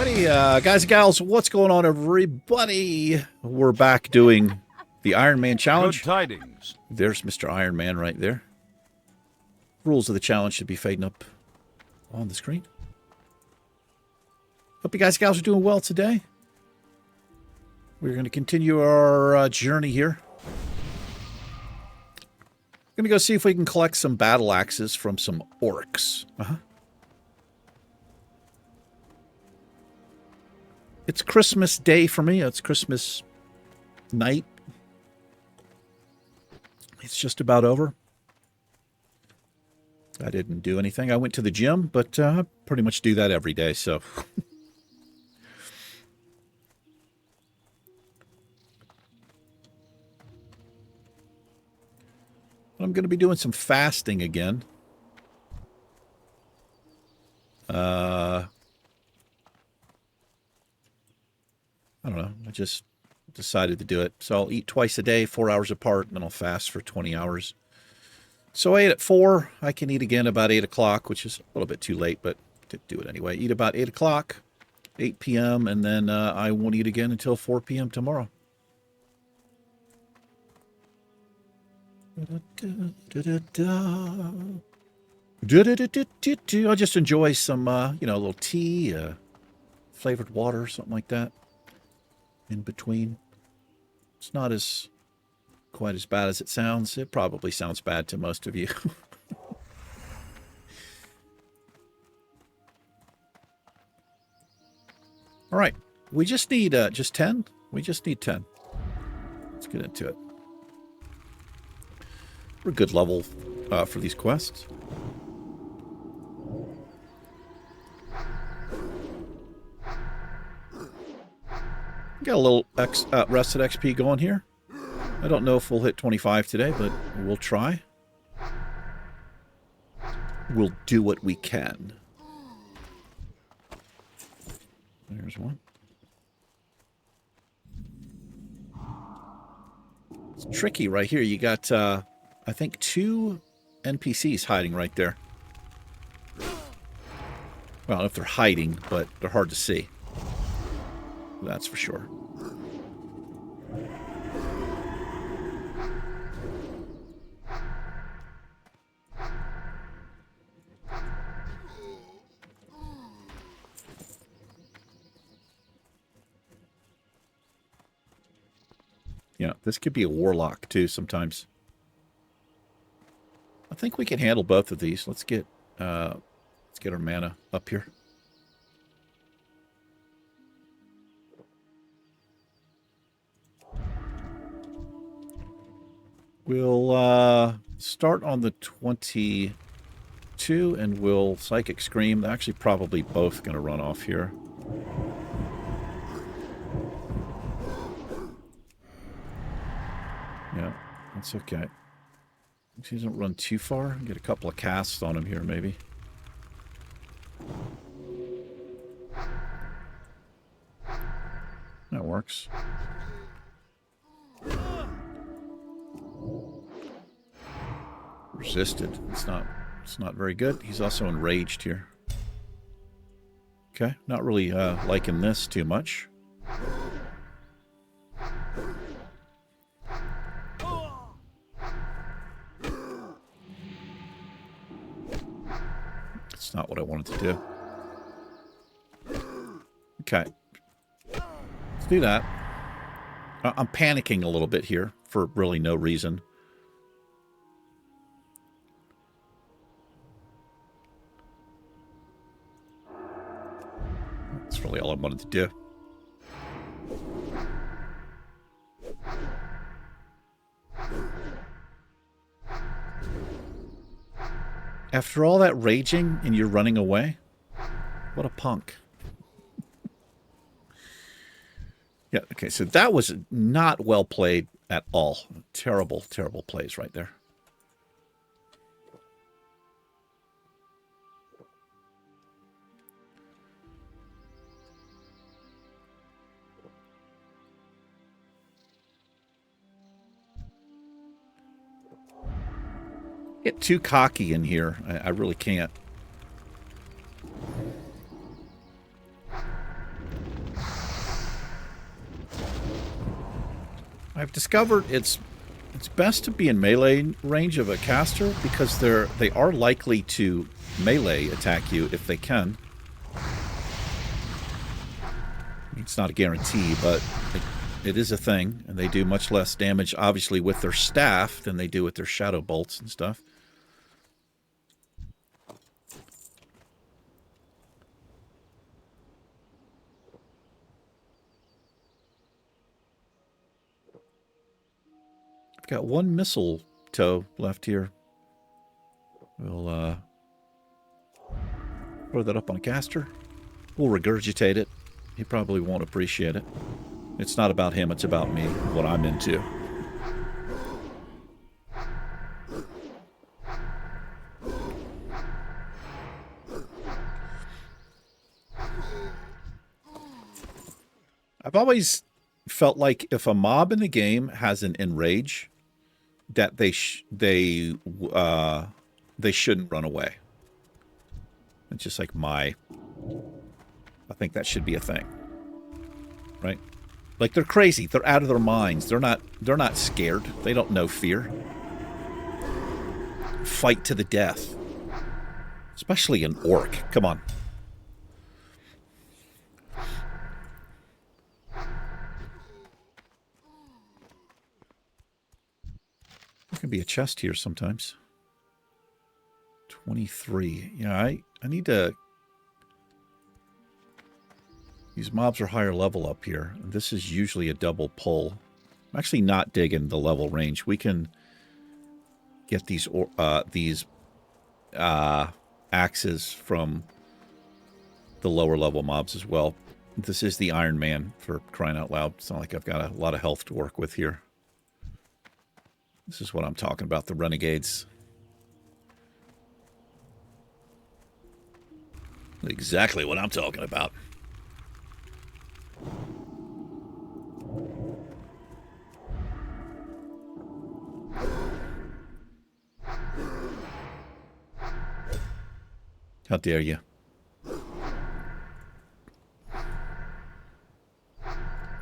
Alrighty, guys and gals, what's going on, everybody? We're back doing the Iron Man challenge. Good tidings. There's Mr. Iron Man right there. Rules of the challenge should be fading up on the screen. Hope you guys and gals are doing well today. We're going to continue our journey here. Going to go see if we can collect some battle axes from some orcs. It's Christmas Day for me. It's Christmas night. It's just about over. I didn't do anything. I went to the gym, but I pretty much do that every day, so... I'm going to be doing some fasting again. I don't know. I just decided to do it. So I'll eat twice a day, 4 hours apart, and then I'll fast for 20 hours. So I ate at 4. I can eat again about 8 o'clock, which is a little bit too late, but to do it anyway. Eat about 8 o'clock, 8 p.m., and then I won't eat again until 4 p.m. tomorrow. I'll just enjoy some, you know, a little tea, flavored water, something like that. In between. It's not quite as bad as it sounds. It probably sounds bad to most of you. All right. We just need just 10. We just need 10. Let's get into it. We're a good level for these quests. Got a little rested XP going here. I don't know if we'll hit 25 today, but we'll try. We'll do what we can. There's one. It's tricky right here. You got, I think, 2 NPCs hiding right there. Well, I don't know if they're hiding, but they're hard to see. That's for sure. Yeah, this could be a warlock too sometimes. I think we can handle both of these. Let's get our mana up here. We'll start on the 22 and we'll Psychic Scream. They're actually probably both going to run off here. Yeah, that's okay. He doesn't run too far. Get a couple of casts on him here, maybe. That works. Resisted. It's not very good. He's also enraged here. Okay, not really liking this too much. It's not what I wanted to do. Okay. Let's do that. I'm panicking a little bit here for really no reason. That's really all I wanted to do. After all that raging and you're running away? What a punk. Yeah, okay, so that was not well played at all. Terrible, terrible plays right there. Get too cocky in here. I really can't. I've discovered it's best to be in melee range of a caster because they are likely to melee attack you if they can. It's not a guarantee, but it is a thing, and they do much less damage, obviously, with their staff than they do with their shadow bolts and stuff. I've got one mistletoe left here. We'll throw that up on a caster. We'll regurgitate it. He probably won't appreciate it. It's not about him, it's about me, what I'm into. I've always felt like if a mob in the game has an enrage, that they shouldn't run away. It's just like I think that should be a thing, right? Like they're crazy, they're out of their minds. They're not scared. They don't know fear. Fight to the death, especially an orc. Come on. There can be a chest here sometimes. 23. Yeah, I need to... These mobs are higher level up here. This is usually a double pull. I'm actually not digging the level range. We can get these axes from the lower level mobs as well. This is the Iron Man, for crying out loud. It's not like I've got a lot of health to work with here. This is what I'm talking about, the renegades. Exactly what I'm talking about. How dare you?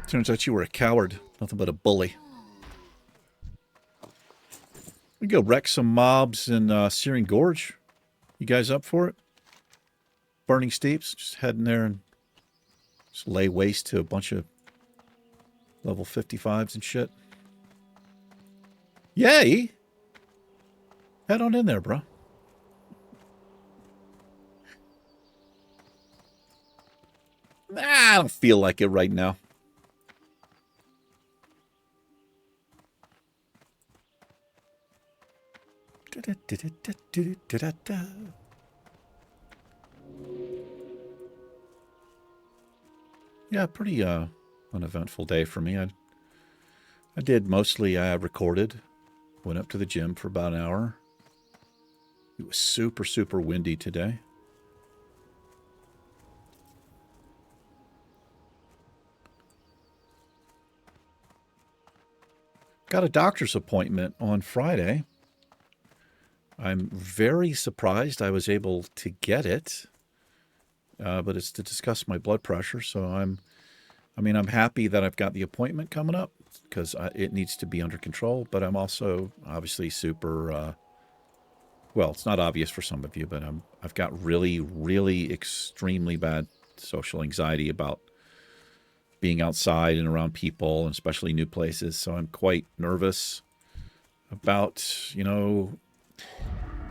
Turns out you were a coward, nothing but a bully. We go wreck some mobs in Searing Gorge. You guys up for it? Burning Steeps, just head in there and just lay waste to a bunch of level 55s and shit. Yay! Head on in there, bro. I don't feel like it right now. Yeah, pretty uneventful day for me. I did mostly recorded. Went up to the gym for about an hour. It was super, super windy today. Got a doctor's appointment on Friday. I'm very surprised I was able to get it, but it's to discuss my blood pressure. So I'm happy that I've got the appointment coming up because it needs to be under control. But I'm also obviously super. Well, it's not obvious for some of you, but I've got really, really extremely bad social anxiety about being outside and around people, and especially new places. So I'm quite nervous about, and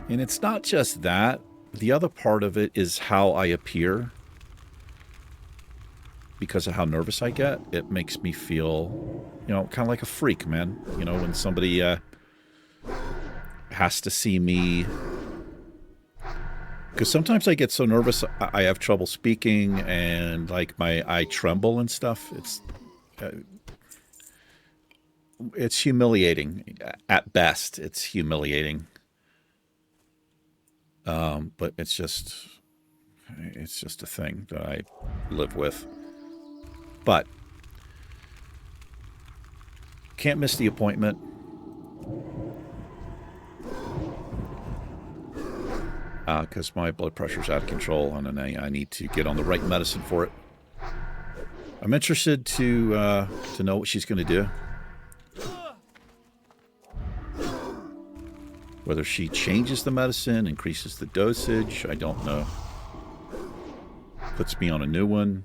it's not just that. The other part of it is how I appear. Because of how nervous I get, it makes me feel, kind of like a freak, man. When somebody has to see me. Because sometimes I get so nervous, I have trouble speaking, and like I tremble and stuff. It's humiliating. At best, it's humiliating. But it's just a thing that I live with. But can't miss the appointment. Because my blood pressure's out of control, and I need to get on the right medicine for it. I'm interested to know what she's going to do. Whether she changes the medicine, increases the dosage, I don't know. Puts me on a new one.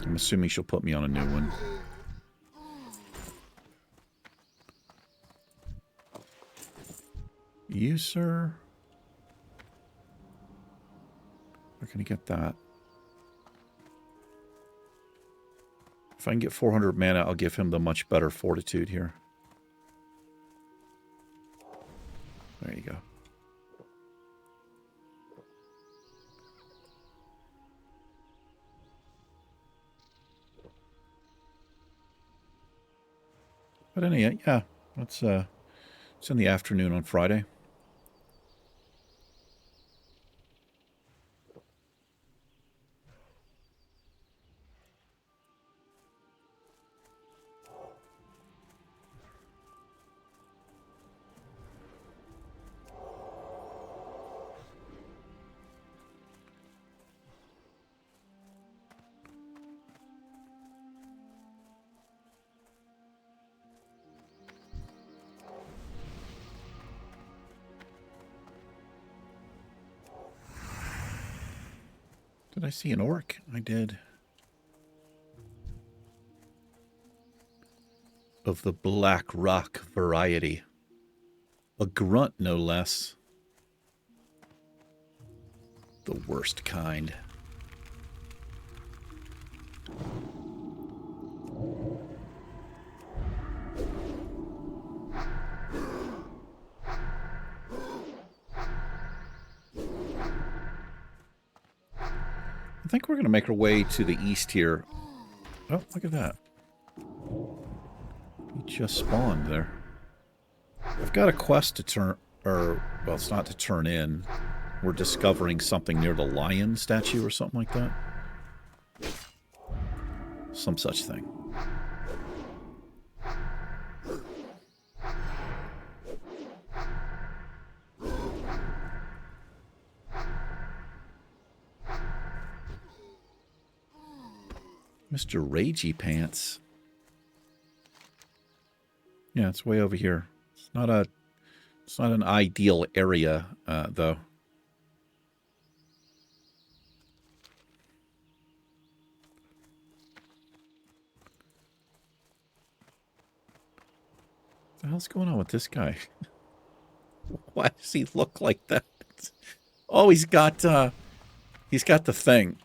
I'm assuming she'll put me on a new one. You, sir? Where can I get that? If I can get 400 mana, I'll give him the much better fortitude here. There you go. But anyway, yeah, it's in the afternoon on Friday. Did I see an orc? I did. Of the black rock variety. A grunt, no less. The worst kind. I think we're going to make our way to the east here. Oh, look at that. He just spawned there. I've got a quest to turn, or, well, it's not to turn in. We're discovering something near the lion statue or something like that. Some such thing. Mr. Ragey Pants. Yeah, it's way over here. It's not an ideal area, though. What the hell's going on with this guy? Why does he look like that? Oh, he's got the thing.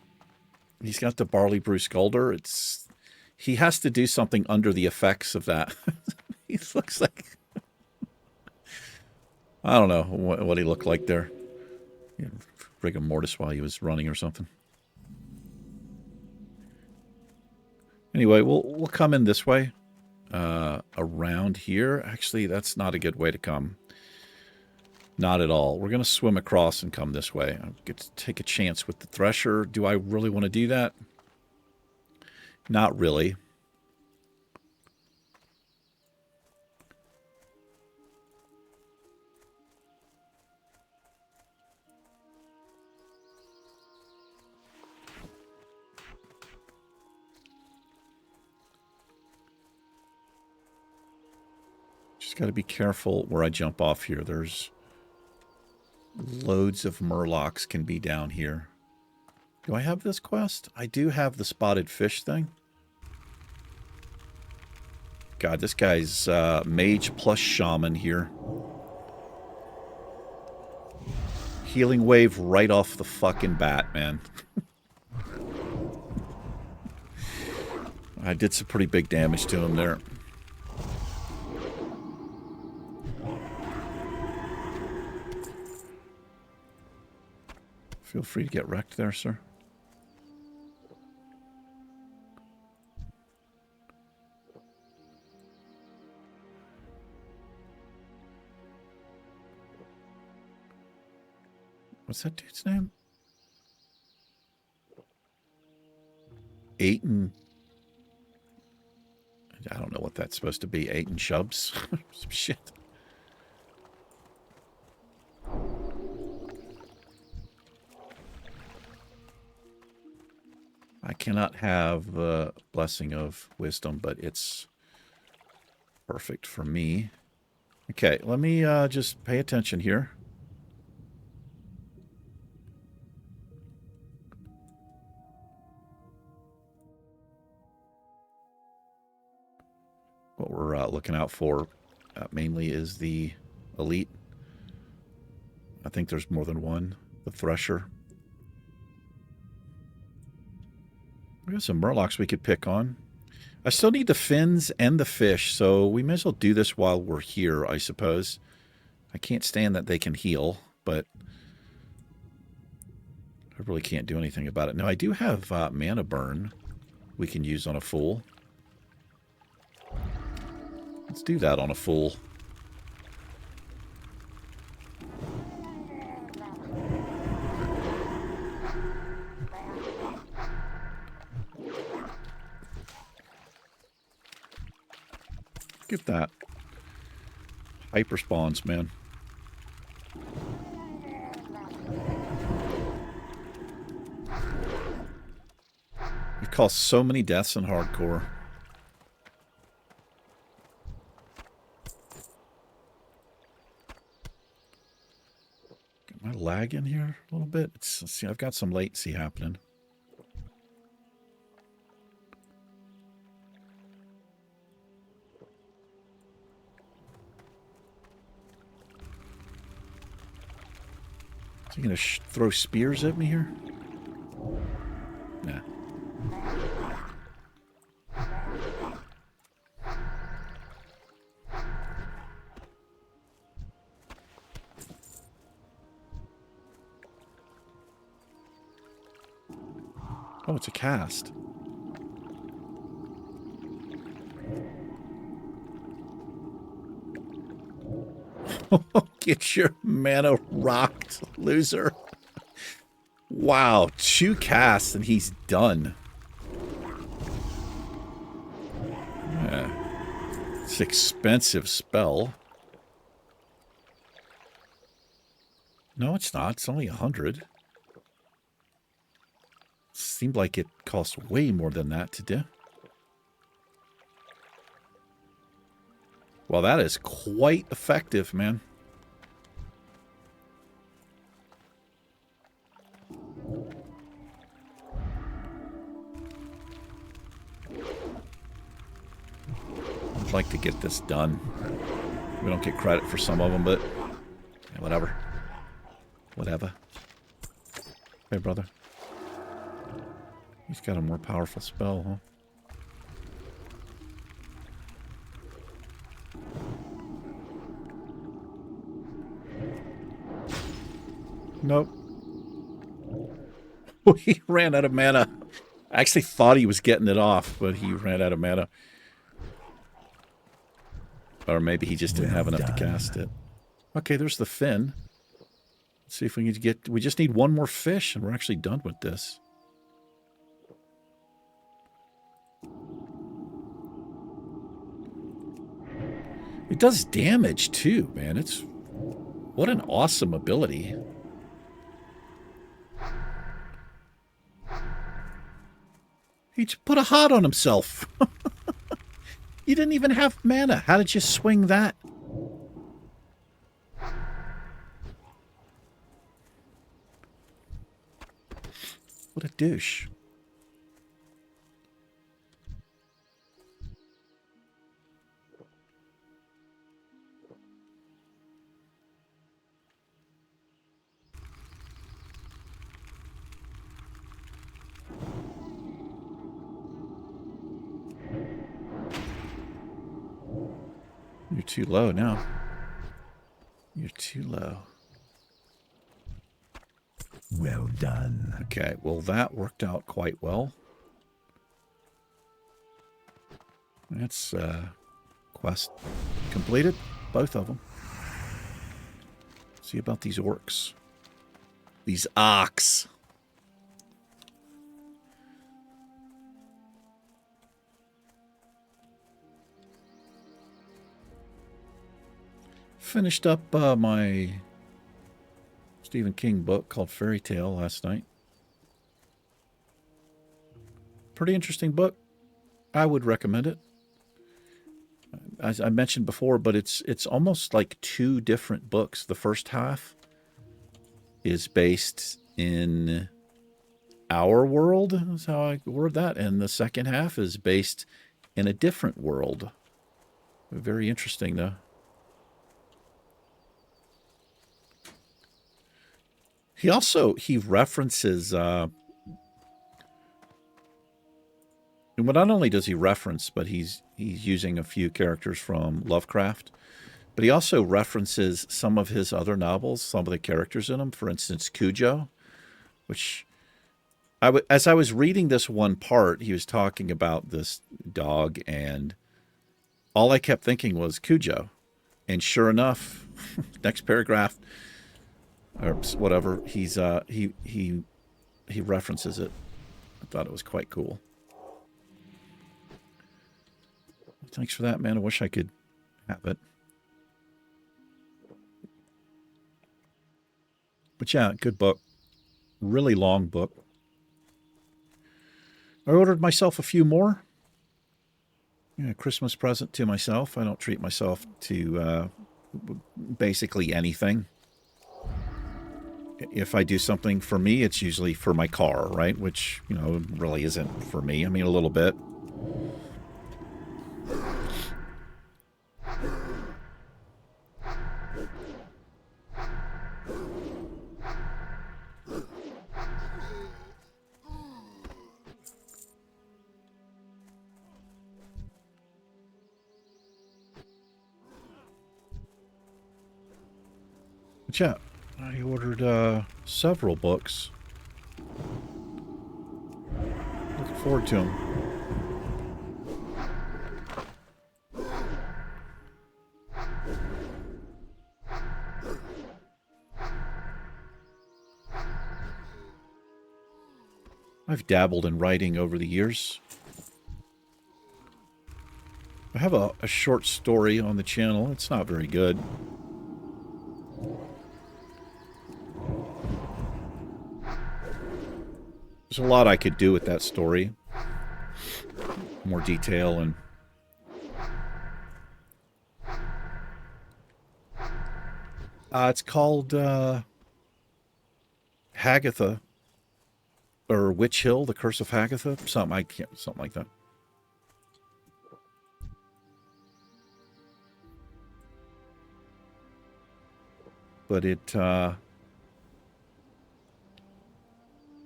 He's got the Barley Brew Sculder. He has to do something under the effects of that. He looks like... I don't know what he looked like there. Rigor mortis while he was running or something. Anyway, we'll come in this way. Around here. Actually, that's not a good way to come. Not at all. We're going to swim across and come this way. I get to take a chance with the Thresher. Do I really want to do that? Not really. Just got to be careful where I jump off here. There's loads of murlocs can be down here. Do I have this quest? I do have the spotted fish thing. God, this guy's mage plus shaman here. Healing wave right off the fucking bat, man. I did some pretty big damage to him there. Feel free to get wrecked there, sir. What's that dude's name? Aiton. I don't know what that's supposed to be. Aiton Shubs? Some shit. I cannot have the blessing of wisdom, but it's perfect for me. Okay, let me just pay attention here. What we're looking out for mainly is the elite. I think there's more than one. The Thresher. We got some Murlocs we could pick on. I still need the fins and the fish, so we may as well do this while we're here, I suppose. I can't stand that they can heal, but I really can't do anything about it. Now, I do have mana burn we can use on a fool. Let's do that on a fool. Get that. Hyper spawns, man. It caused so many deaths in hardcore. Am I lagging here a little bit? Let's see, I've got some latency happening. Is he going to throw spears at me here? Nah. Oh, it's a cast. Get your mana rocked, loser. Wow, 2 casts and he's done. Yeah. It's an expensive spell. No, it's not. It's only 100. Seemed like it cost way more than that to do. Well, that is quite effective, man. I'd like to get this done. We don't get credit for some of them, but yeah, whatever. Whatever. Hey, brother. He's got a more powerful spell, huh? Nope. He ran out of mana. I actually thought he was getting it off, but he ran out of mana. Or maybe he just didn't have enough to cast it. Okay, there's the fin. Let's see if we can get... We just need one more fish, and we're actually done with this. It does damage, too, man. It's... What an awesome ability. He just put a heart on himself. You didn't even have mana. How did you swing that? What a douche. You're too low now. You're too low. Well done. Okay, well that worked out quite well. That's quest completed. Both of them. See about these orcs. These ox. Finished up my Stephen King book called Fairy Tale last night. Pretty interesting book. I would recommend it. as I mentioned before, but it's almost like two different books. The first half is based in our world, is how I word that, and the second half is based in a different world. Very interesting, though. He references, and not only does he reference, but he's using a few characters from Lovecraft, but he also references some of his other novels, some of the characters in them. For instance, Cujo, which as I was reading this one part, he was talking about this dog, and all I kept thinking was Cujo. And sure enough, next paragraph or whatever, he references it. I thought it was quite cool. Thanks for that, man. I wish I could have it. But yeah, good book. Really long book. I ordered myself a few more. Yeah, Christmas present to myself. I don't treat myself to basically anything. If I do something for me, it's usually for my car, right? Which, you know, really isn't for me. I mean, a little bit. But yeah, I ordered several books. Looking forward to them. I've dabbled in writing over the years. I have a short story on the channel. It's not very good. There's a lot I could do with that story. More detail and... it's called Hagatha. Or Witch Hill, The Curse of Hagatha. Something like that. But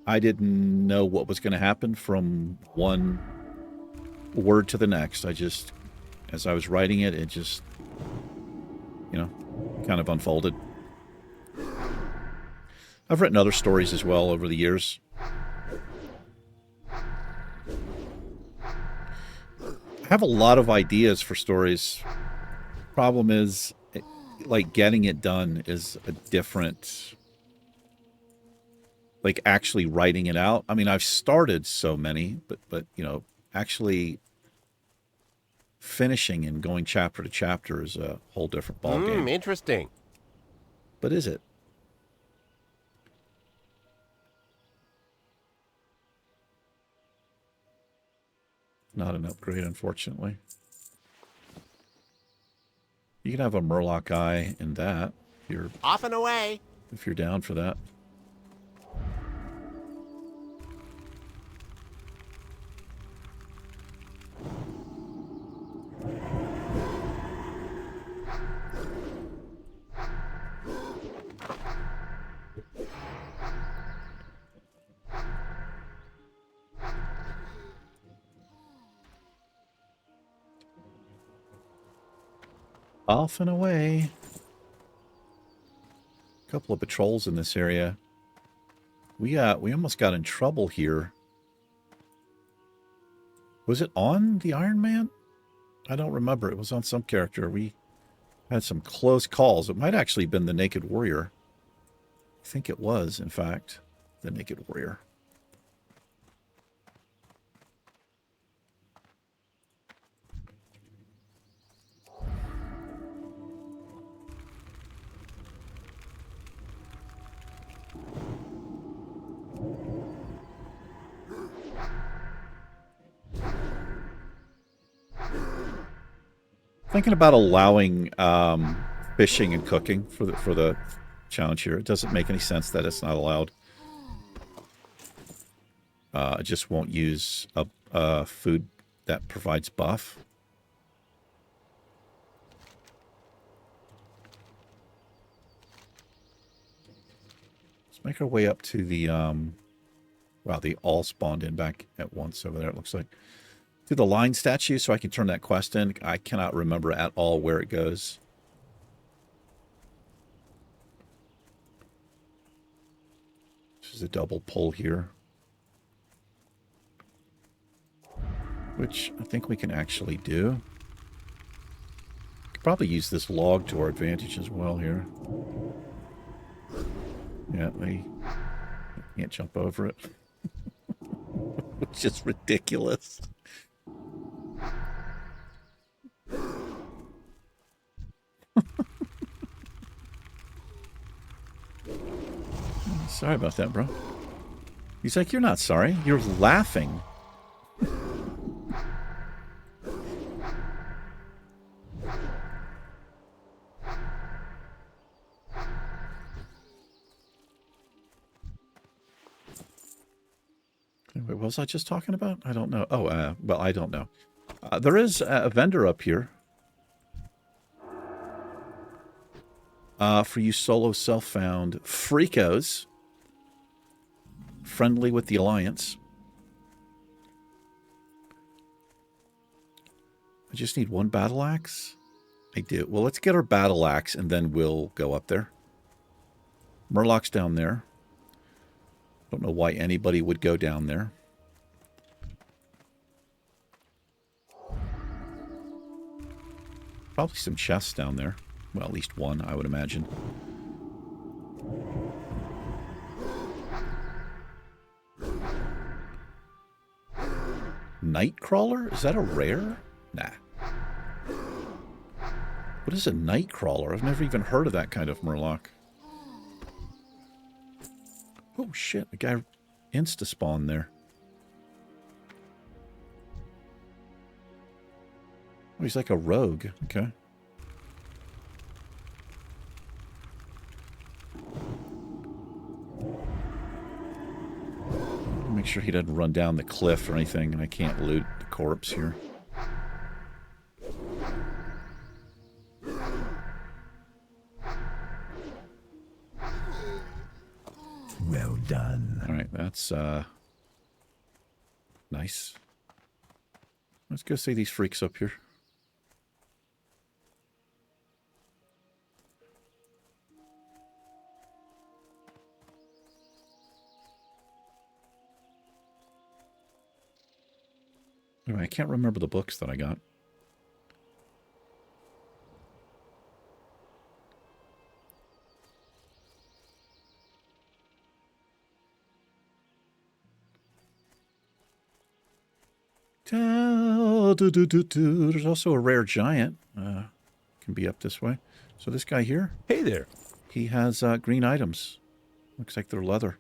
I didn't know what was going to happen from one word to the next. As I was writing it, it just, you know, kind of unfolded. I've written other stories as well over the years. I have a lot of ideas for stories. Problem is, like, getting it done is a different... Like, actually writing it out. I mean, I've started so many, but you know, actually finishing and going chapter to chapter is a whole different ballgame. Interesting. But is it? Not an upgrade, unfortunately. You can have a Murloc eye in that. If you're off and away. If you're down for that. Off and away. A couple of patrols in this area. We almost got in trouble here. Was it on the Iron Man? I don't remember. It was on some character. We had some close calls. It might actually have been the Naked Warrior. I think it was, in fact, the Naked Warrior. Thinking about allowing fishing and cooking for the challenge here. It doesn't make any sense that it's not allowed. I just won't use a food that provides buff. Let's make our way up to the wow, they all spawned in back at once over there, it looks like. To the line statue so I can turn that quest in. I cannot remember at all where it goes. This is a double pull here. Which I think we can actually do. Could probably use this log to our advantage as well here. Yeah, they can't jump over it. It's just ridiculous. Sorry about that, bro. He's like, you're not sorry. You're laughing. What was I just talking about? I don't know. Oh, well, I don't know. There is a vendor up here. For you solo self-found freakos. Friendly with the Alliance. I just need one battle axe. I do. Well, let's get our battle axe and then we'll go up there. Murloc's down there. Don't know why anybody would go down there. Probably some chests down there. Well, at least one, I would imagine. Nightcrawler? Is that a rare? Nah. What is a Nightcrawler? I've never even heard of that kind of Murloc. Oh shit, a guy insta-spawned there. Oh, he's like a rogue. Okay. Make sure he doesn't run down the cliff or anything, and I can't loot the corpse here. Well done. All right, that's nice. Let's go see these freaks up here. Anyway, I can't remember the books that I got. There's also a rare giant. Can be up this way. So this guy here. Hey there. He has green items. Looks like they're leather.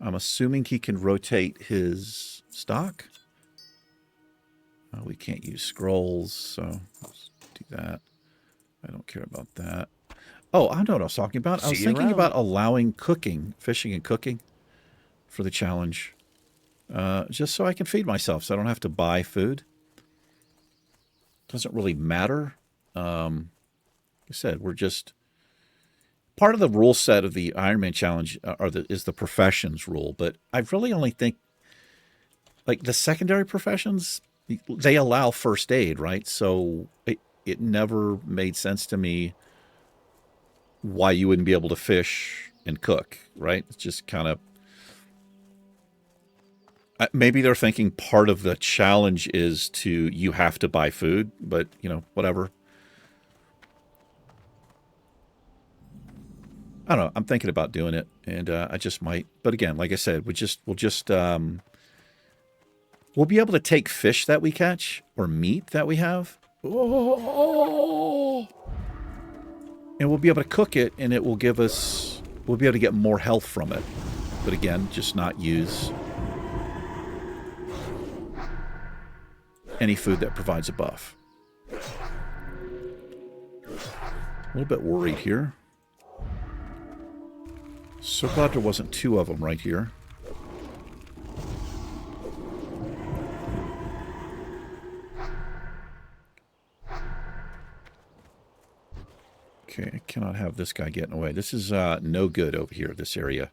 I'm assuming he can rotate his stock. We can't use scrolls, so let's do that. I don't care about that. Oh, I know what I was talking about. I was thinking about allowing cooking, fishing and cooking for the challenge. Just so I can feed myself, so I don't have to buy food. Doesn't really matter. Like I said, we're just... Part of the rule set of the Ironman challenge is the professions rule, but I really only think... Like, the secondary professions... They allow first aid, right? So it never made sense to me why you wouldn't be able to fish and cook, right? It's just kind of... Maybe they're thinking part of the challenge is you have to buy food, but, you know, whatever. I don't know. I'm thinking about doing it, and I just might. But again, like I said, we'll be able to take fish that we catch or meat that we have. Oh! And we'll be able to cook it, and it will give us... We'll be able to get more health from it. But again, just not use any food that provides a buff. A little bit worried here. So glad there wasn't two of them right here. Okay, I cannot have this guy getting away. This is no good over here, this area.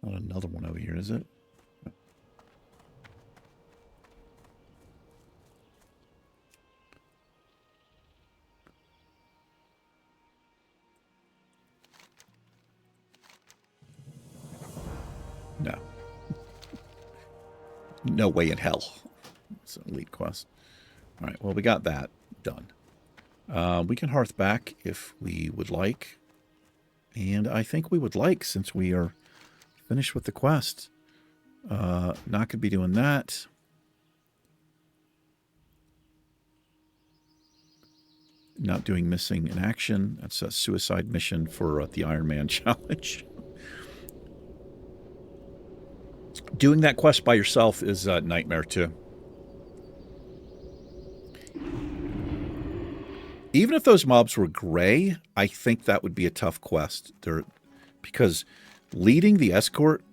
There's not another one over here, is it? No. No way in hell. It's an elite quest. All right, well, we got that done. We can hearth back if we would like. And I think we would like, since we are finished with the quest. Not going to be doing that. Not doing missing in action. That's a suicide mission for the Ironman challenge. Doing that quest by yourself is a nightmare, too. Even if those mobs were gray, I think that would be a tough quest. Because leading the escort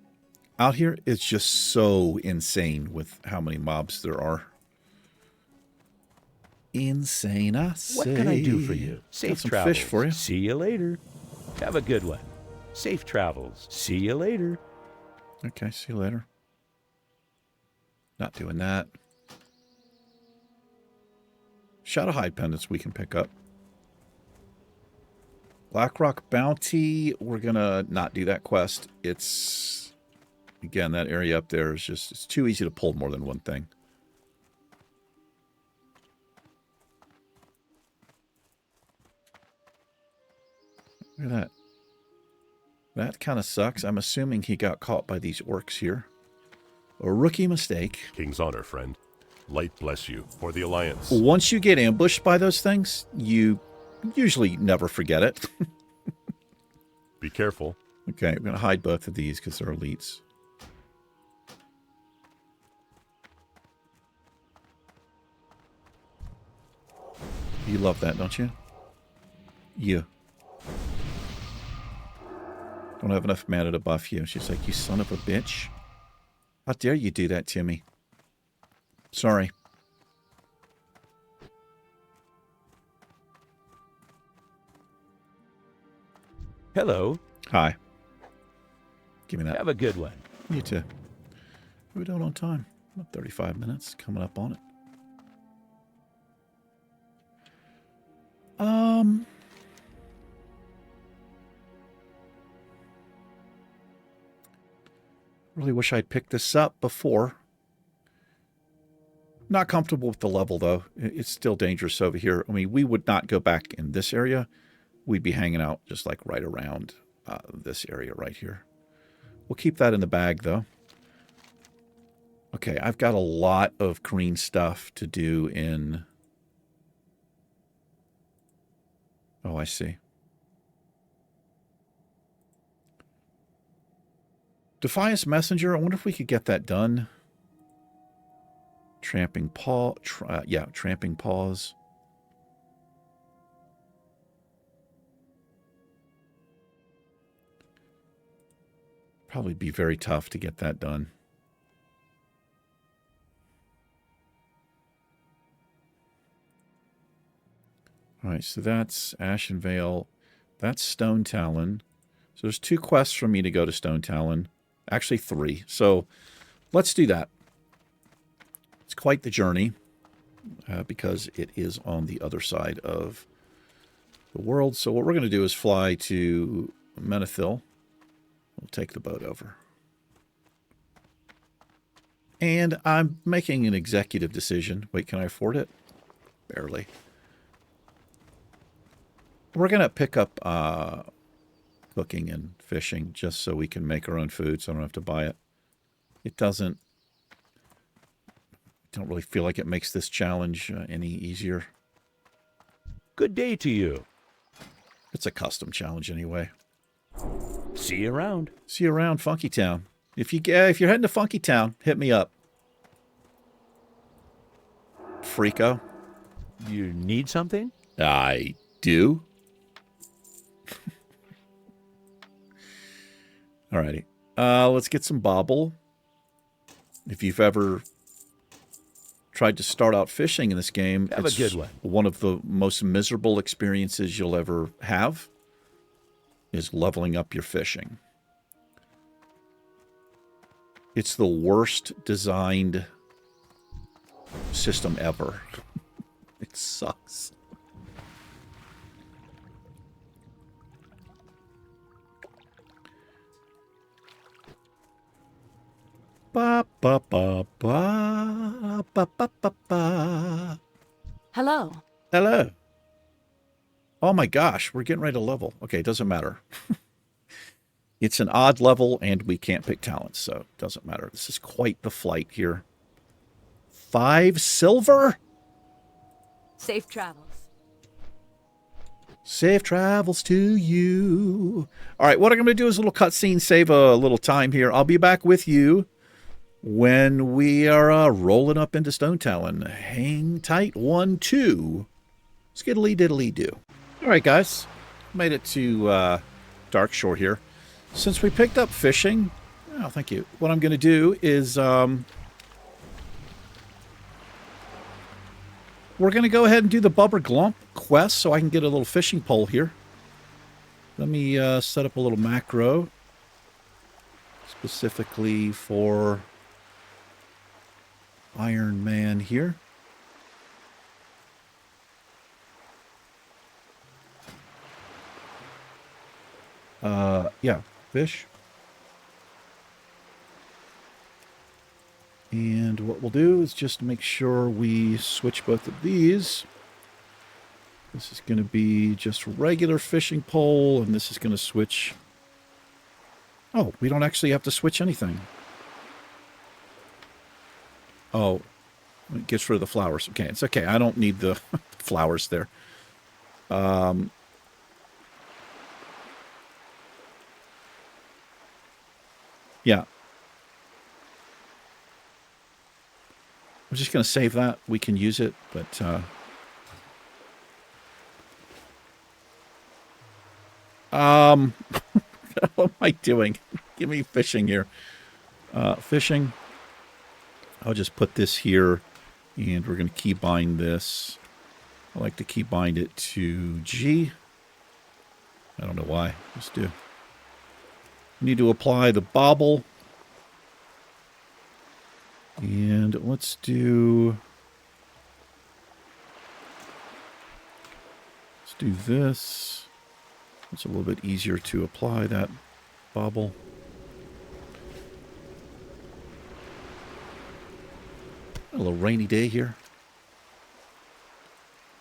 out here is just so insane with how many mobs there are. Insane, I say. What can I do for you? Safe some travels. fish for you. See you later. Have a good one. Safe travels. See you later. Okay, see you later. Not doing that. Shadow Hide pendants we can pick up. Blackrock Bounty, we're going to not do that quest. It's, again, that area up there is just, it's too easy to pull more than one thing. Look at that. That kind of sucks. I'm assuming he got caught by these orcs here. A rookie mistake. King's honor, friend. Light bless you for the Alliance. Once you get ambushed by those things, you usually never forget it. Be careful. Okay, we're going to hide both of these because they're elites. You love that, don't you? You. Don't have enough mana to buff you. She's like, you son of a bitch. How dare you do that to me? Sorry. Hello. Hi. Give me that. Have a good one. You too. We're doing on time. About 35 minutes. Coming up on it. Really wish I'd picked this up before. Not comfortable with the level, though. It's still dangerous over here. I mean, we would not go back in this area. We'd be hanging out just like right around this area right here. We'll keep that in the bag, though. Okay, I've got a lot of green stuff to do in... Oh, I see. Defiance Messenger, I wonder if we could get that done. Tramping Paw, yeah, Tramping Paws. Probably be very tough to get that done. All right, so that's Ashen Vale. That's Stone Talon. So there's 2 quests for me to go to Stone Talon. Actually 3. So let's do that. It's quite the journey because it is on the other side of the world. So what we're going to do is fly to Menethil. We'll take the boat over. And I'm making an executive decision. Wait, can I afford it? Barely. We're going to pick up cooking and fishing just so we can make our own food so I don't have to buy it. It doesn't... I don't really feel like it makes this challenge any easier. Good day to you. It's a custom challenge anyway. See you around. See you around Funky Town. If you're heading to Funky Town, hit me up. freako. You need something? I do. Alrighty. Let's get some bobble. If you've ever tried to start out fishing in this game, Have a good one of the most miserable experiences you'll ever have is leveling up your fishing. It's the worst designed system ever. It sucks. Ba ba ba ba ba ba ba ba. Hello. Hello. Oh my gosh, we're getting ready to level. Okay, it doesn't matter. It's an odd level, and we can't pick talents, so it doesn't matter. This is quite the flight here. 5 silver? Safe travels. Safe travels to you. All right, what I'm going to do is a little cutscene, save a little time here. I'll be back with you when we are rolling up into Stone Talon. Hang tight, 1, 2. Skiddly diddly do. All right, guys. Made it to Dark Shore here. Since we picked up fishing, oh, thank you. What I'm going to do is we're going to go ahead and do the Bubber Glump quest so I can get a little fishing pole here. Let me set up a little macro specifically for Iron Man here. Yeah, fish. And what we'll do is just make sure we switch both of these. This is going to be just regular fishing pole, and this is going to switch. Oh, we don't actually have to switch anything. Oh, it gets rid of the flowers. Okay, it's okay. I don't need the flowers there. Yeah. I'm just going to save that. We can use it, but... what am I doing? Give me fishing here. Fishing. I'll just put this here, and we're going to keybind this. I like to keybind it to G. I don't know why. Just do. Need to apply the bobble. And let's do this. It's a little bit easier to apply that bobble. A little rainy day here.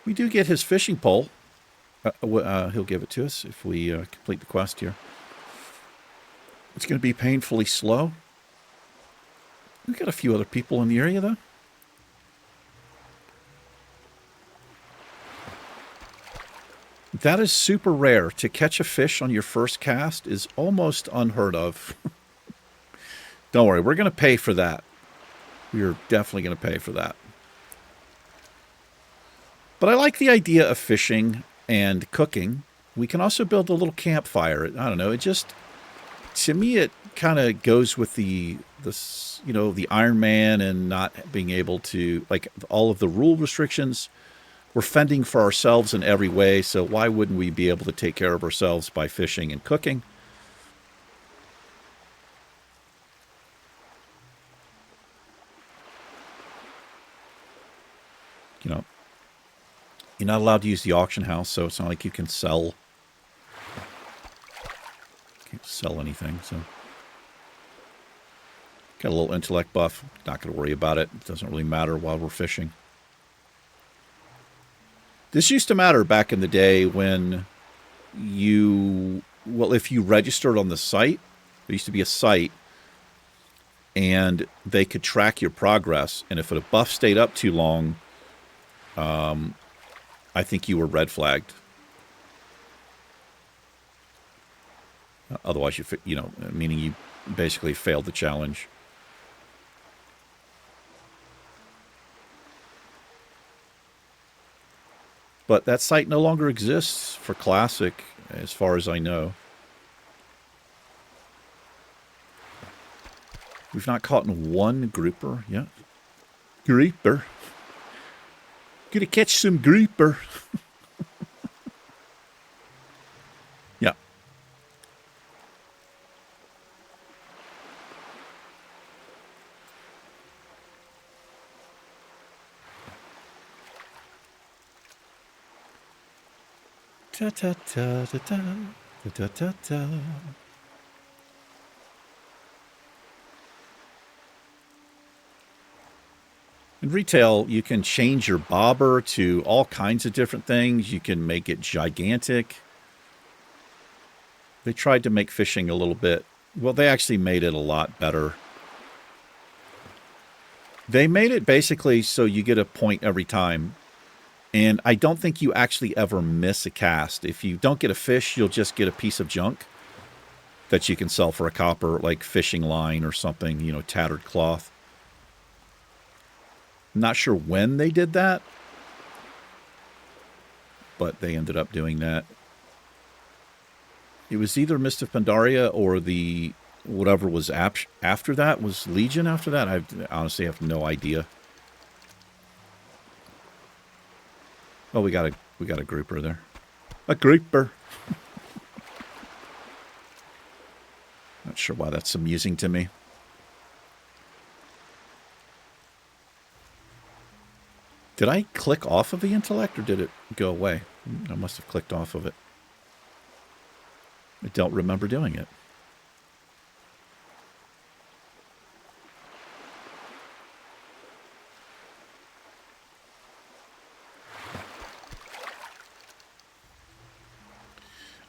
We do get his fishing pole. He'll give it to us if we complete the quest here. It's going to be painfully slow. We've got a few other people in the area, though. That is super rare. To catch a fish on your first cast is almost unheard of. Don't worry, we're going to pay for that. We are definitely going to pay for that. But I like the idea of fishing and cooking. We can also build a little campfire. I don't know, it just... To me, it kind of goes with the Iron Man and not being able to, like, all of the rule restrictions. We're fending for ourselves in every way, so why wouldn't we be able to take care of ourselves by fishing and cooking? You know, you're not allowed to use the auction house, so it's not like you can sell. Can't sell anything, so. Got a little intellect buff. Not going to worry about it. It doesn't really matter while we're fishing. This used to matter back in the day when if you registered on the site, there used to be a site, and they could track your progress, and if a buff stayed up too long, I think you were red flagged. Otherwise, meaning you basically failed the challenge. But that site no longer exists for Classic, as far as I know. We've not caught in one grouper yet. Grouper. Gonna catch some grouper. Yeah. Ta ta ta ta ta ta ta ta. In retail, you can change your bobber to all kinds of different things. You can make it gigantic. They tried to make fishing a little bit. Well, they actually made it a lot better. They made it basically so you get a point every time. And I don't think you actually ever miss a cast. If you don't get a fish, you'll just get a piece of junk that you can sell for a copper, like fishing line or something, you know, tattered cloth. Not sure when they did that, but they ended up doing that. It was either Mist of Pandaria or the whatever was after that. Was Legion after that? I honestly have no idea. Oh, we got a grouper there. A grouper. Not sure why that's amusing to me. Did I click off of the intellect or did it go away? I must have clicked off of it. I don't remember doing it.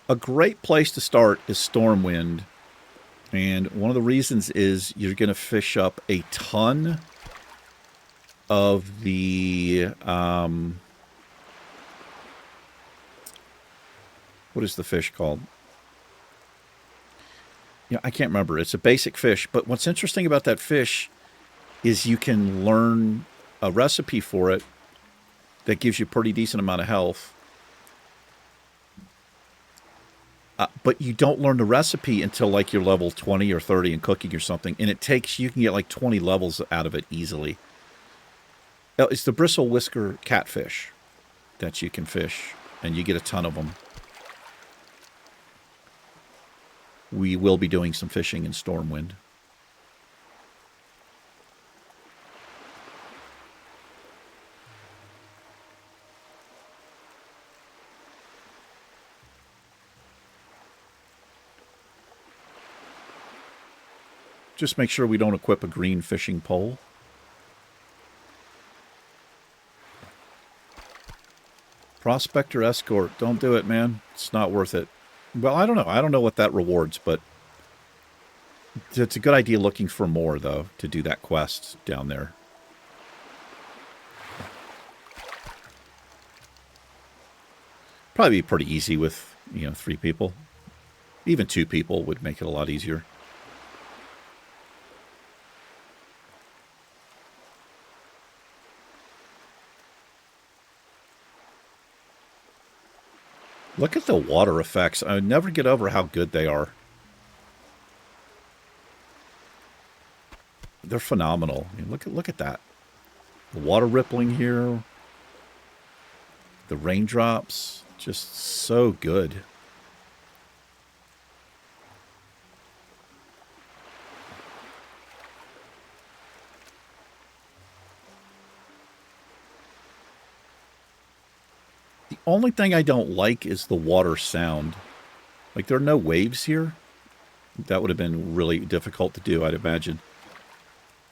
A great place to start is Stormwind. And one of the reasons is you're going to fish up a ton of the, what is the fish called? Yeah, I can't remember. It's a basic fish. But what's interesting about that fish is you can learn a recipe for it that gives you a pretty decent amount of health. But you don't learn the recipe until like you're level 20 or 30 in cooking or something. And it takes, you can get like 20 levels out of it easily. It's the bristle whisker catfish that you can fish, and you get a ton of them. We will be doing some fishing in Stormwind. Just make sure we don't equip a green fishing pole. Prospector Escort. Don't do it, man. It's not worth it. Well, I don't know. I don't know what that rewards, but it's a good idea looking for more, though, to do that quest down there. Probably be pretty easy with, 3 people. Even 2 people would make it a lot easier. Look at the water effects. I never get over how good they are. They're phenomenal. I mean, look at that. The water rippling here. The raindrops. Just so good. The only thing I don't like is the water sound. Like, there are no waves here. That would have been really difficult to do, I'd imagine.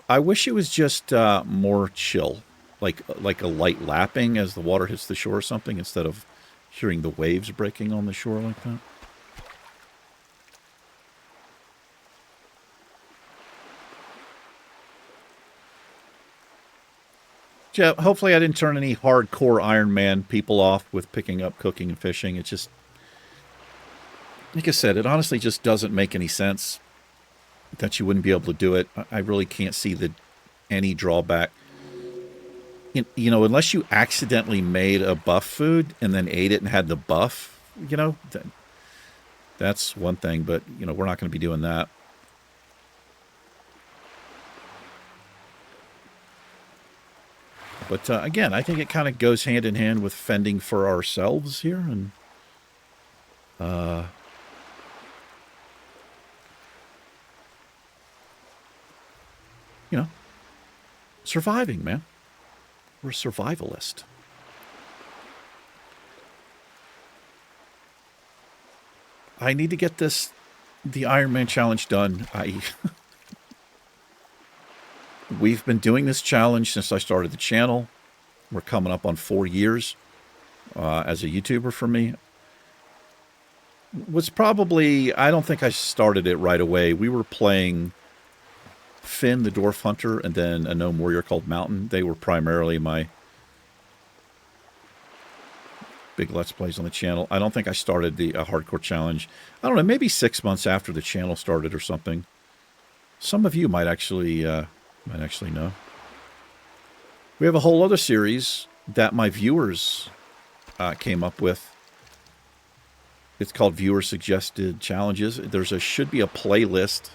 I wish it was just more chill. Like a light lapping as the water hits the shore or something, instead of hearing the waves breaking on the shore like that. Yeah, hopefully I didn't turn any hardcore Ironman people off with picking up cooking and fishing. It just, like I said, it honestly just doesn't make any sense that you wouldn't be able to do it. I really can't see any drawback. you know, unless you accidentally made a buff food and then ate it and had the buff, you know, that's one thing. But, you know, we're not going to be doing that. But, again, I think it kind of goes hand in hand with fending for ourselves here. And, you know, surviving, man. We're a survivalist. I need to get the Ironman challenge done. We've been doing this challenge since I started the channel. We're coming up on 4 years as a YouTuber for me. Was probably, I don't think I started it right away. We were playing Finn, the Dwarf Hunter, and then a gnome warrior called Mountain. They were primarily my big Let's Plays on the channel. I don't think I started the hardcore challenge. I don't know, maybe 6 months after the channel started or something. Some of you might actually know. We have a whole other series that my viewers came up with. It's called Viewer Suggested Challenges. Should be a playlist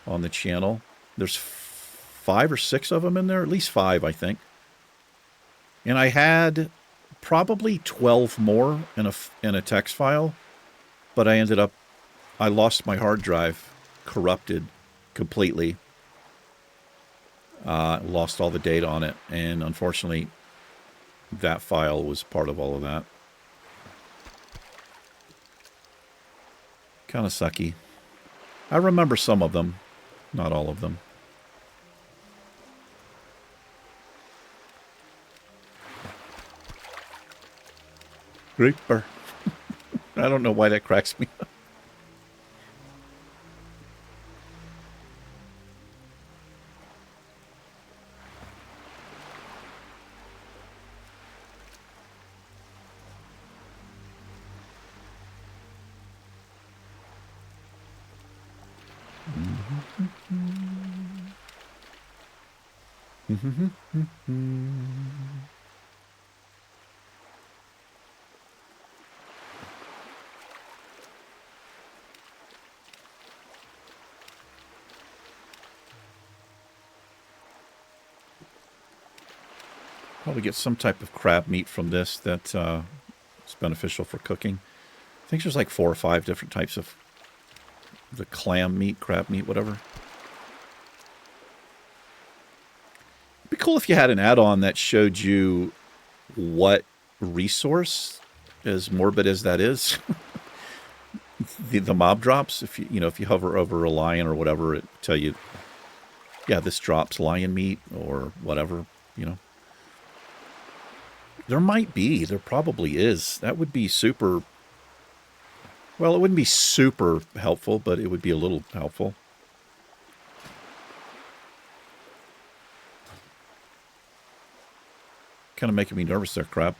on the channel. There's 5 or 6 of them in there, at least 5, I think. And I had probably 12 more in a text file, but I lost my hard drive, corrupted completely. Lost all the data on it, and unfortunately, that file was part of all of that. Kind of sucky. I remember some of them, not all of them. Creeper. I don't know why that cracks me up. Probably get some type of crab meat from this that is beneficial for cooking. I think there's like 4 or 5 different types of the clam meat, crab meat, whatever. It'd be cool if you had an add-on that showed you what resource, as morbid as that is, the mob drops. If you hover over a lion or whatever, it tell you, yeah, this drops lion meat or whatever, you know. There probably is. That would be super, well, it wouldn't be super helpful, but it would be a little helpful. Kind of making me nervous there, crab.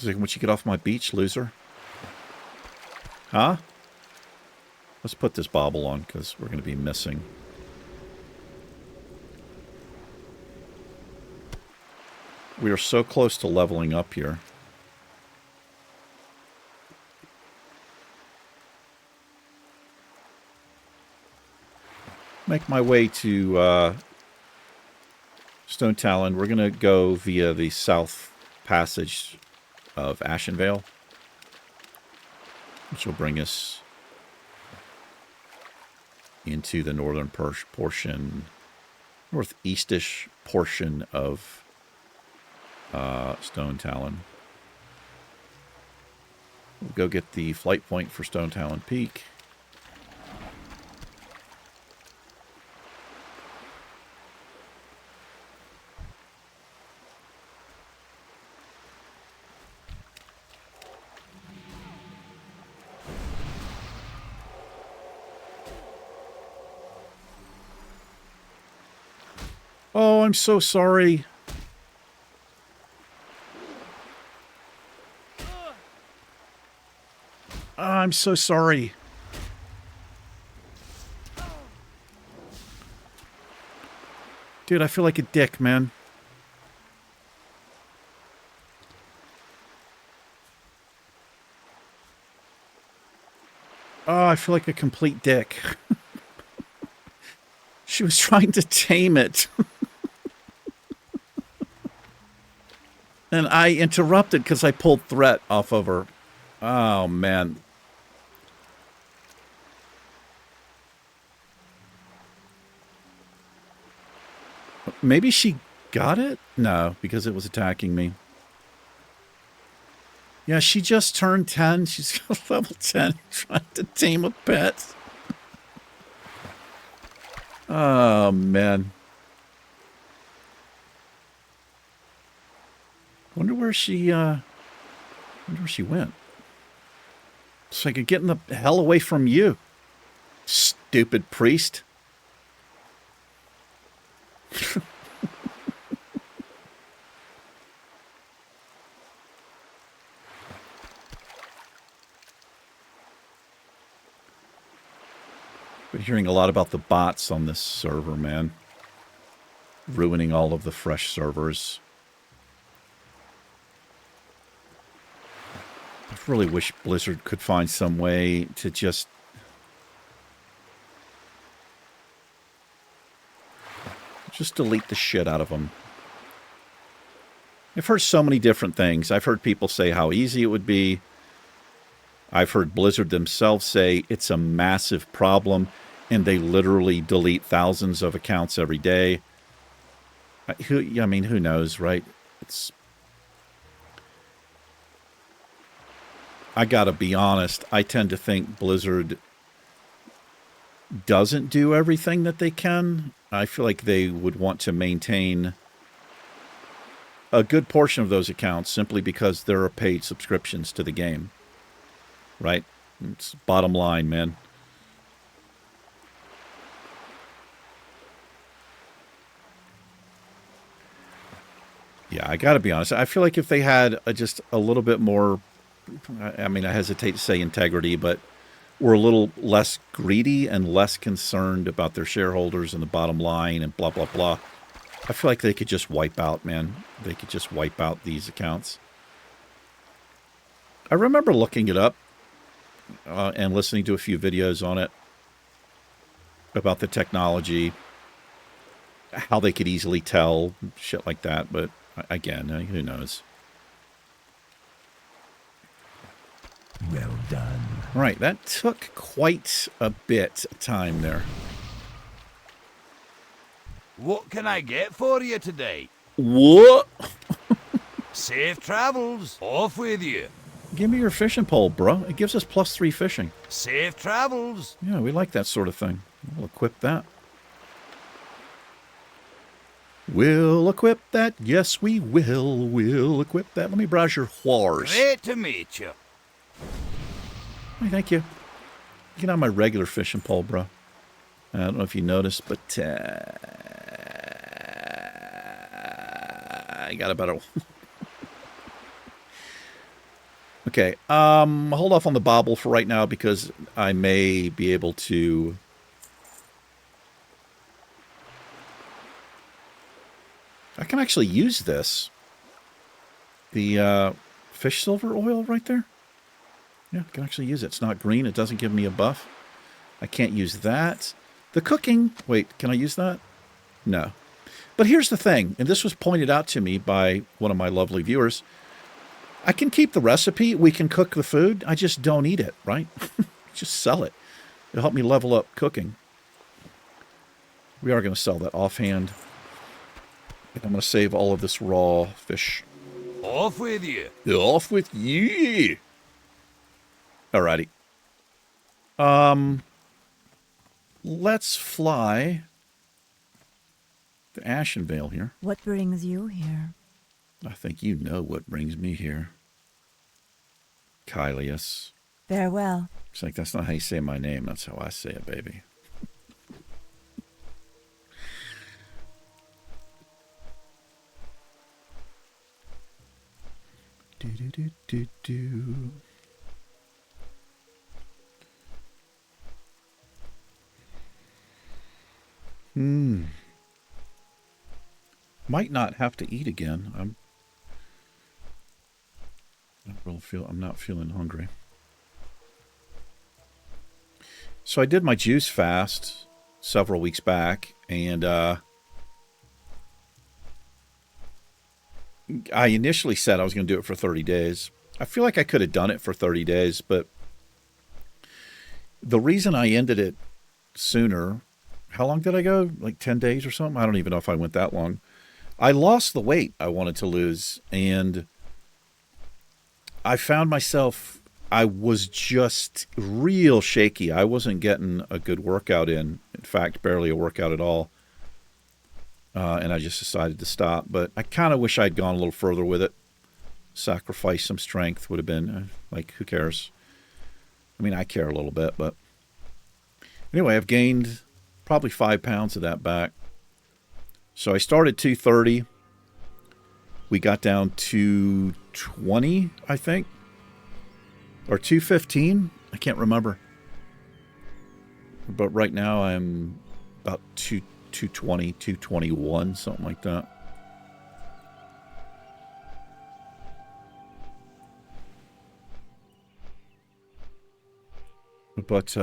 Once you get off my beach, loser. Huh? Let's put this bobble on, because we're going to be missing. We are so close to leveling up here. Make my way to Stone Talon. We're going to go via the south passage of Ashenvale, which will bring us into the northern portion, northeastish portion of Stone Talon. We'll go get the flight point for Stone Talon Peak. Oh, I'm so sorry. I'm so sorry. Dude, I feel like a dick, man. Oh, I feel like a complete dick. She was trying to tame it. And I interrupted because I pulled threat off of her. Oh, man. Maybe she got it? No, because it was attacking me. Yeah, she just turned 10. She's got level 10 trying to tame a pet. Oh, man. Wonder where she went. So I could get in the hell away from you, stupid priest. Been hearing a lot about the bots on this server, man. Ruining all of the fresh servers. I really wish Blizzard could find some way to just delete the shit out of them. I've heard so many different things. I've heard people say how easy it would be. I've heard Blizzard themselves say it's a massive problem, and they literally delete thousands of accounts every day. I mean, who knows, right? I gotta be honest, I tend to think Blizzard doesn't do everything that they can. I feel like they would want to maintain a good portion of those accounts simply because there are paid subscriptions to the game. Right? It's bottom line, man. Yeah, I gotta be honest. I feel like if they had just a little bit more, I mean, I hesitate to say integrity, but were a little less greedy and less concerned about their shareholders and the bottom line and blah, blah, blah. I feel like they could just wipe out, man. They could just wipe out these accounts. I remember looking it up and listening to a few videos on it about the technology, how they could easily tell, shit like that. But again, who knows? Well done. Right, that took quite a bit of time there. What can I get for you today? What? Safe travels. Off with you. Give me your fishing pole, bro. It gives us +3 fishing. Safe travels. Yeah, we like that sort of thing. We'll equip that. We'll equip that. Yes, we will. We'll equip that. Let me browse your whores. Great to meet you. Hey, thank you. Get on my regular fishing pole, bro. I don't know if you noticed, but I got a better one. Okay, hold off on the bobble for right now because I may be able to... I can actually use this. The fish silver oil right there. Yeah, I can actually use it. It's not green. It doesn't give me a buff. I can't use that. The cooking... Wait, can I use that? No. But here's the thing, and this was pointed out to me by one of my lovely viewers. I can keep the recipe. We can cook the food. I just don't eat it, right? Just sell it. It'll help me level up cooking. We are going to sell that offhand. I'm going to save all of this raw fish. Off with you. Off with you. Alrighty. Let's fly to Ashenvale here. What brings you here? I think you know what brings me here. Kylius. Farewell. It's like, that's not how you say my name. That's how I say it, baby. Do, do, do, do, do. Might not have to eat again. I'm not feeling hungry. So I did my juice fast several weeks back, and I initially said I was going to do it for 30 days. I feel like I could have done it for 30 days, but the reason I ended it sooner, how long did I go? Like 10 days or something? I don't even know if I went that long. I lost the weight I wanted to lose, and I found myself, I was just real shaky. I wasn't getting a good workout in fact, barely a workout at all. And I just decided to stop. But I kind of wish I'd gone a little further with it. Sacrifice some strength would have been, like, who cares? I mean, I care a little bit, but anyway, I've gained probably 5 pounds of that back. So I started 230. We got down to 20, I think, or 215. I can't remember. But right now I'm about 220, 221, something like that. But,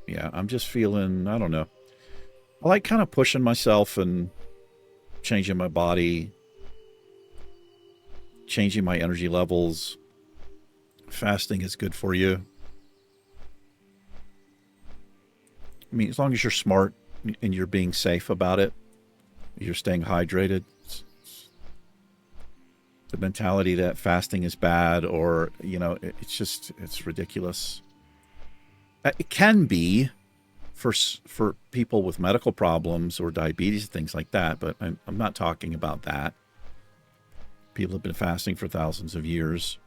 yeah, I'm just feeling, I don't know. I like kind of pushing myself and changing my body, changing my energy levels. Fasting is good for you. I mean, as long as you're smart and you're being safe about it, you're staying hydrated. The mentality that fasting is bad, or, you know, it's ridiculous. It can be for people with medical problems or diabetes and things like that, but I'm not talking about that. People have been fasting for thousands of years.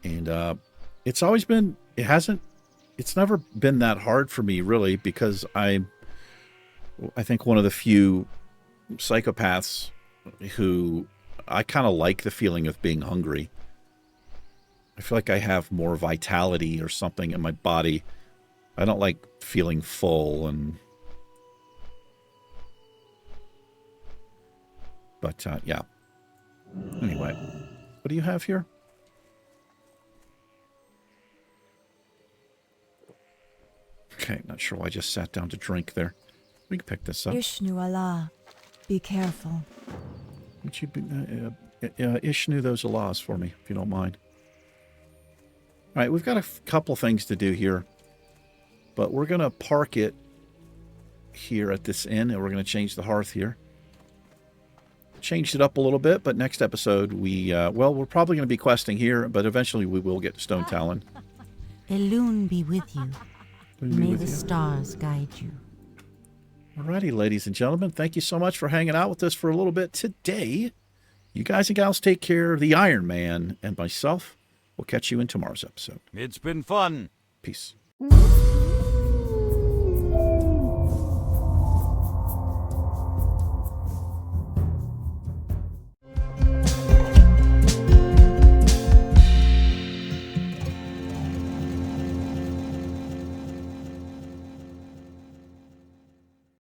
And it's always been, it's never been that hard for me, really, because I think one of the few psychopaths who I kind of like the feeling of being hungry. I feel like I have more vitality or something in my body. I don't like feeling full but yeah. Anyway, what do you have here? Okay, not sure why I just sat down to drink there. We can pick this up. Ishnu Allah, be careful. Would you Ishnu those Allahs for me, if you don't mind? All right, we've got a couple things to do here, but we're going to park it here at this inn, and we're going to change the hearth here. Changed it up a little bit, but next episode we're probably going to be questing here, but eventually we will get to Stone Talon. Elune be with you. May the stars guide you. Alrighty, ladies and gentlemen, thank you so much for hanging out with us for a little bit today. You guys and gals take care. The Iron Man and myself will catch you in tomorrow's episode. It's been fun. Peace.